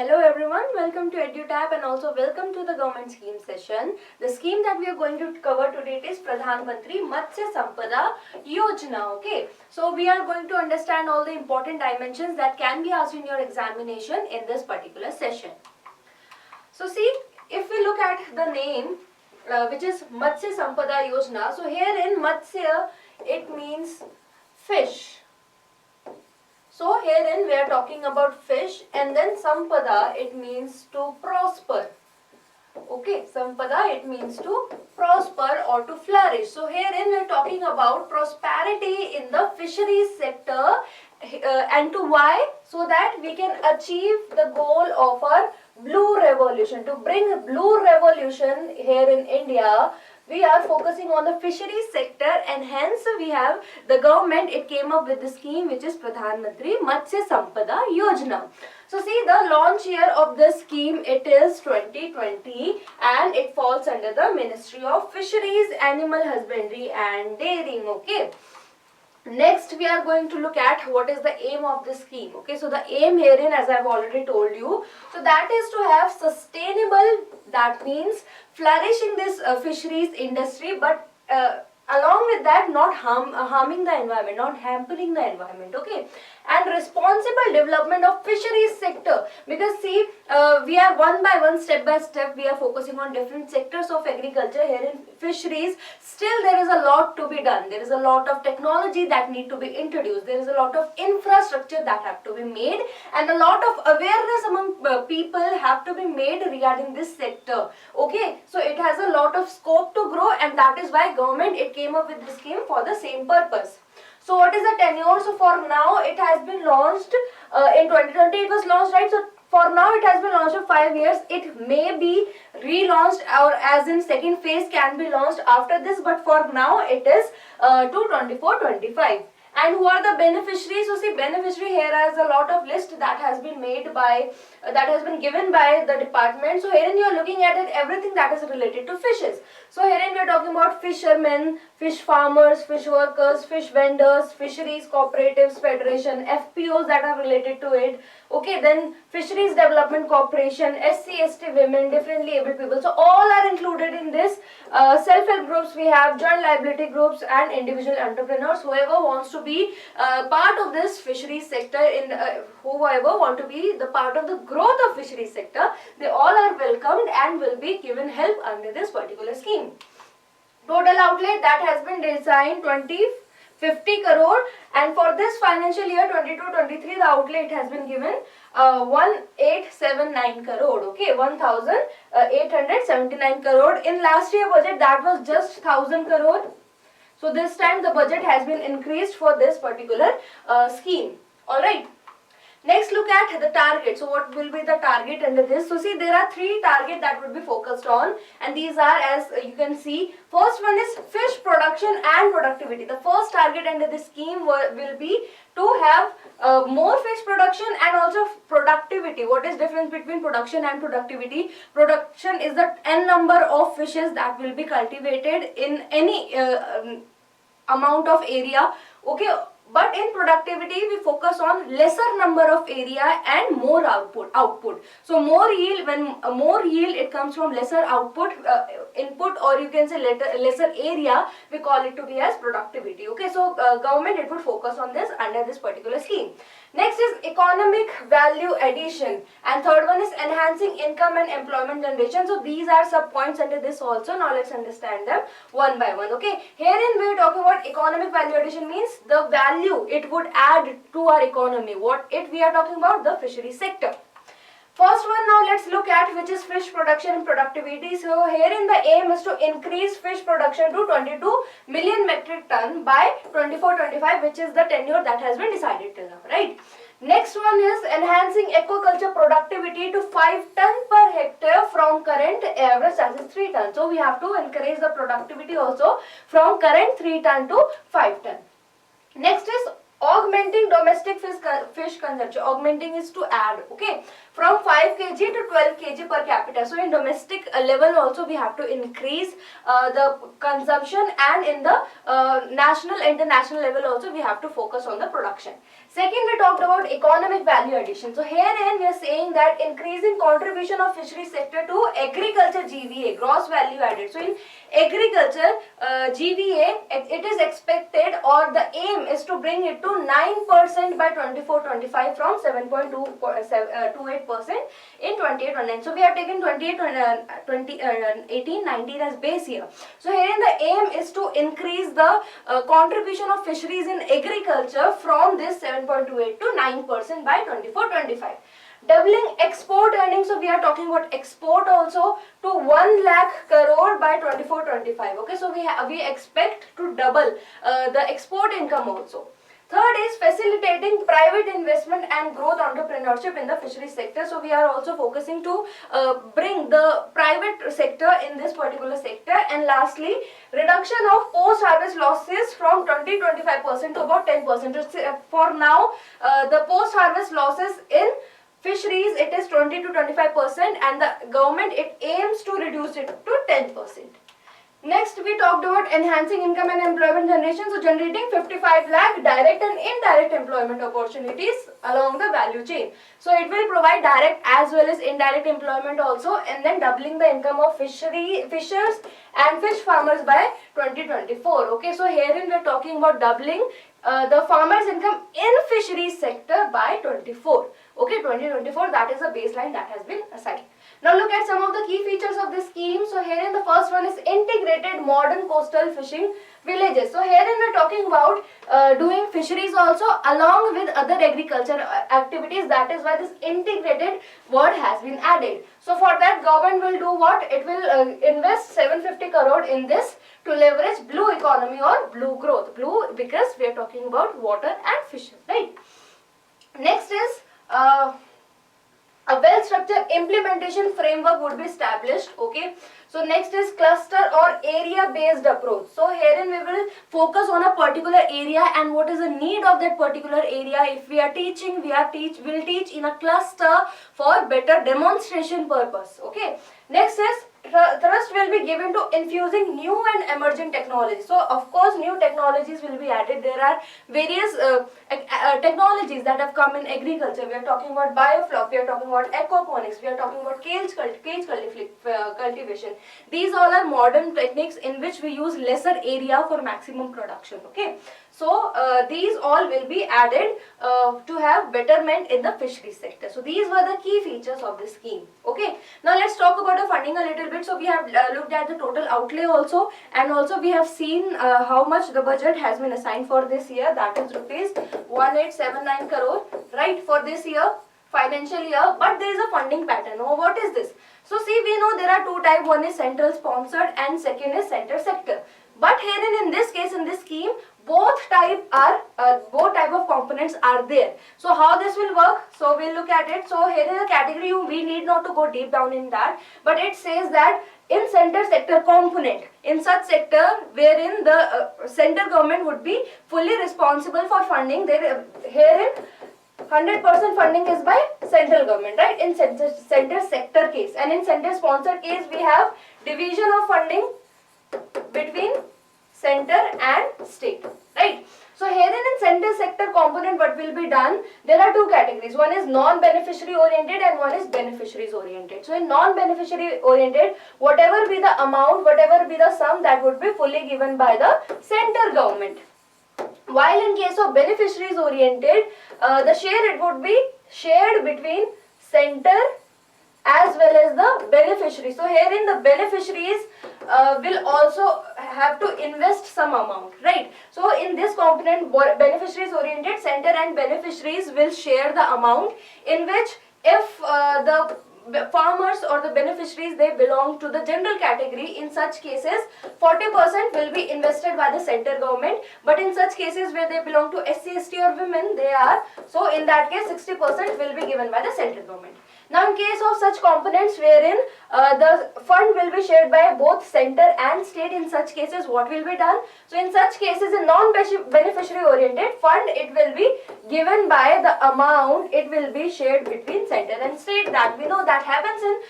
Hello everyone, welcome to EduTap and also welcome to the government scheme session. The scheme that we are going to cover today is Pradhan Mantri Matsya Sampada Yojana. Okay, so we are going to understand all the important dimensions that can be asked in your examination in this particular session. So see, if we look at the name which is Matsya Sampada Yojana, so here in Matsya it means fish. So herein we are talking about fish, and then Sampada it means to prosper. Okay, Sampada it means to prosper or to flourish. So herein we are talking about prosperity in the fisheries sector and to why? So that we can achieve the goal of our blue revolution. To bring blue revolution here in India, we are focusing on the fisheries sector, and hence we have the government, it came up with the scheme which is Pradhan Mantri Matsya Sampada Yojana. So see, the launch year of this scheme, it is 2020 and it falls under the Ministry of Fisheries, Animal Husbandry and Dairying. Okay. Next, we are going to look at what is the aim of the scheme. Okay, so the aim herein, as I have already told you, so that is to have sustainable, that means flourishing this fisheries industry, but along with that not harming the environment, not hampering the environment. Okay, and responsible development of fisheries sector, because see, we are one by one, step by step, we are focusing on different sectors of agriculture. Here in fisheries, still there is a lot to be done. There is a lot of technology that need to be introduced. There is a lot of infrastructure that have to be made, and a lot of awareness among people have to be made regarding this sector. Okay, so it has a lot of scope to grow, and that is why government, it came up with this scheme for the same purpose. So what is the tenure? So for now it has been launched in 2020 it was launched, right? So for now it has been launched for 5 years. It may be relaunched, or as in second phase can be launched after this, but for now it is to 24-25. And who are the beneficiaries? So see, beneficiary here has a lot of list that has been made by, that has been given by the department. So herein you are looking at it, everything that is related to fishes. So herein we are talking about fishermen, fish farmers, fish workers, fish vendors, fisheries cooperatives federation, FPOs that are related to it. Okay, then fisheries development corporation, SC/ST women, differently abled people. So all are included in this. Self-help groups we have, joint liability groups and individual entrepreneurs. Whoever wants to be part of this fisheries sector, whoever want to be the part of the growth of fisheries sector, they all are welcomed and will be given help under this particular scheme. Total outlay that has been designed 50 crore, and for this financial year 22-23 the outlay it has been given 1879 crore. Okay, 1879 crore. In last year budget that was just 1000 crore. So this time the budget has been increased for this particular scheme. Alright. Next, look at the target. So what will be the target under this? So see, there are 3 targets that would be focused on, and these are, as you can see, first one is fish production and productivity. The first target under this scheme will be to have more fish production and also productivity. What is difference between production and productivity? Production is the n number of fishes that will be cultivated in any amount of area. Okay. But in productivity, we focus on lesser number of area and more output. So more yield, when more yield, it comes from lesser output, input, or you can say lesser area, we call it to be as productivity. Okay, so government, it would focus on this under this particular scheme. Next is economic value addition, and third one is enhancing income and employment generation. So these are sub points under this also. Now let's understand them one by one. Okay, herein we are talking about economic value addition, means the value it would add to our economy. What it we are talking about? The fishery sector. First one, now let's look at, which is fish production and productivity. So herein the aim is to increase fish production to 22 million metric ton by 24-25, which is the tenure that has been decided till now, right? Next one is enhancing aquaculture productivity to 5 ton per hectare from current average, that is 3 ton. So we have to encourage the productivity also from current 3 ton to 5 ton. Next is augmenting domestic fish consumption. Augmenting is to add, okay, from 5 kg kg to 12 kg per capita. So in domestic level also we have to increase the consumption, and in the national international level also we have to focus on the production. Second, we talked about economic value addition. So herein we are saying that increasing contribution of fishery sector to agriculture GVA, gross value added. So in agriculture GVA, it is expected, or the aim is to bring it to 9% by 24-25 from 7.28% in 28-29. So we have taken 18-19 as base year. So herein the aim is to increase the contribution of fisheries in agriculture from this 7.28 to 9% by 24-25. Doubling export earnings, so we are talking about export also to 1 lakh crore by 24-25. Okay, so we expect to double the export income also. Third is facilitating private investment and growth entrepreneurship in the fisheries sector. So we are also focusing to bring the private sector in this particular sector. And lastly, reduction of post-harvest losses from 20-25% to about 10%. For now, the post-harvest losses in fisheries, it is 20-25%, and the government, it aims to reduce it to 10%. Next, we talked about enhancing income and employment generation. So generating 55 lakh direct and indirect employment opportunities along the value chain. So it will provide direct as well as indirect employment also, and then doubling the income of fishers and fish farmers by 2024. Okay, so herein we are talking about doubling the farmers' income in fisheries sector by 24. Okay, 2024, that is the baseline that has been assigned. Now look at some of the key features of this scheme. So herein the first one is integrated modern coastal fishing villages. So herein we are talking about doing fisheries also along with other agriculture activities. That is why this integrated word has been added. So for that, government will do what? It will invest 750 crore in this to leverage blue economy or blue growth. Blue because we are talking about water and fishing, right? Next is a well-structured implementation framework would be established. Okay, so next is cluster or area-based approach. So herein we will focus on a particular area and what is the need of that particular area. If we are teaching, we'll teach in a cluster for better demonstration purpose. Okay, next is thrust will be given to infusing new and emerging technologies. So of course new technologies will be added. There are various technologies that have come in agriculture. We are talking about biofloc, we are talking about aquaponics, we are talking about cage cultivation. These all are modern techniques in which we use lesser area for maximum production. Okay, so these all will be added to have betterment in the fisheries sector. So these were the key features of this scheme. Okay, now let's talk about the funding a little bit. So we have looked at the total outlay also, and also we have seen how much the budget has been assigned for this year. That is rupees 1879 crore, right, for this year, financial year. But there is a funding pattern. Now what is this? So see, we know there are two types. One is central sponsored and second is center sector. But herein in this case, in this scheme, both type of components are there. So how this will work? So we'll look at it. So here is a category, we need not to go deep down in that, but it says that in center sector component, in such sector wherein the center government would be fully responsible for funding, there herein 100% funding is by central government, right, in center sector case. And in center sponsor case, we have division of funding between center and state, right? So herein in center sector component, what will be done? There are two categories. One is non-beneficiary oriented and one is beneficiaries oriented. So in non-beneficiary oriented, whatever be the amount, whatever be the sum, that would be fully given by the center government. While in case of beneficiaries oriented, the share, it would be shared between center as well as the beneficiaries. So herein the beneficiaries will also have to invest some amount, right? So in this component, beneficiaries oriented, center and beneficiaries will share the amount, in which if the farmers or the beneficiaries, they belong to the general category, in such cases 40% will be invested by the center government. But in such cases where they belong to SC, ST or women, they are, so in that case 60% will be given by the central government. Now in case of such components wherein the fund will be shared by both center and state, in such cases what will be done? So in such cases, in non-beneficiary oriented fund, it will be given by the amount it will be shared between center and state. That we know that happens in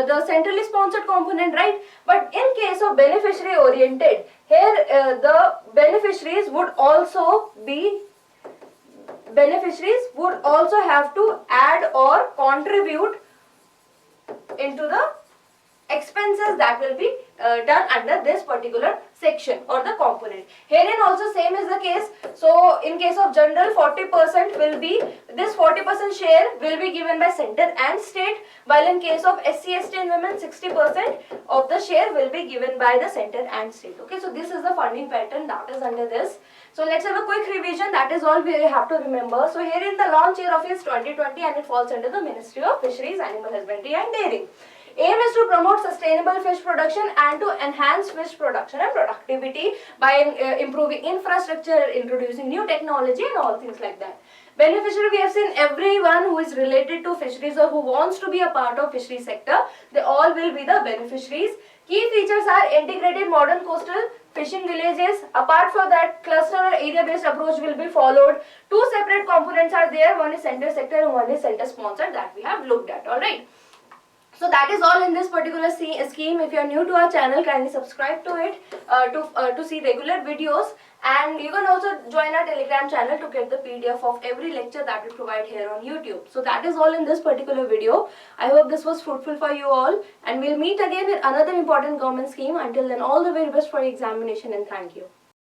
the centrally sponsored component, right? But in case of beneficiary oriented, here the beneficiaries would also have to add or contribute into the expenses that will be done under this particular section or the component. Herein also same is the case. So in case of general, 40% will be, this 40% share will be given by center and state, while in case of SC, ST and women, 60% of the share will be given by the center and state. Okay, so this is the funding pattern that is under this. So let's have a quick revision. That is all we have to remember. So here in the launch year of is 2020 and it falls under the Ministry of Fisheries, Animal Husbandry and Dairy. Aim is to promote sustainable fish production and to enhance fish production and productivity by improving infrastructure, introducing new technology and all things like that. Beneficiary, we have seen everyone who is related to fisheries or who wants to be a part of fishery sector, they all will be the beneficiaries. Key features are integrated modern coastal fishing villages. Apart from that, cluster or area based approach will be followed. Two separate components are there, one is center sector and one is center sponsored, that we have looked at. Alright. So that is all in this particular scheme. If you are new to our channel, kindly subscribe to it to see regular videos, and you can also join our Telegram channel to get the PDF of every lecture that we provide here on YouTube. So that is all in this particular video. I hope this was fruitful for you all, and we'll meet again with another important government scheme. Until then, all the very best for your examination and thank you.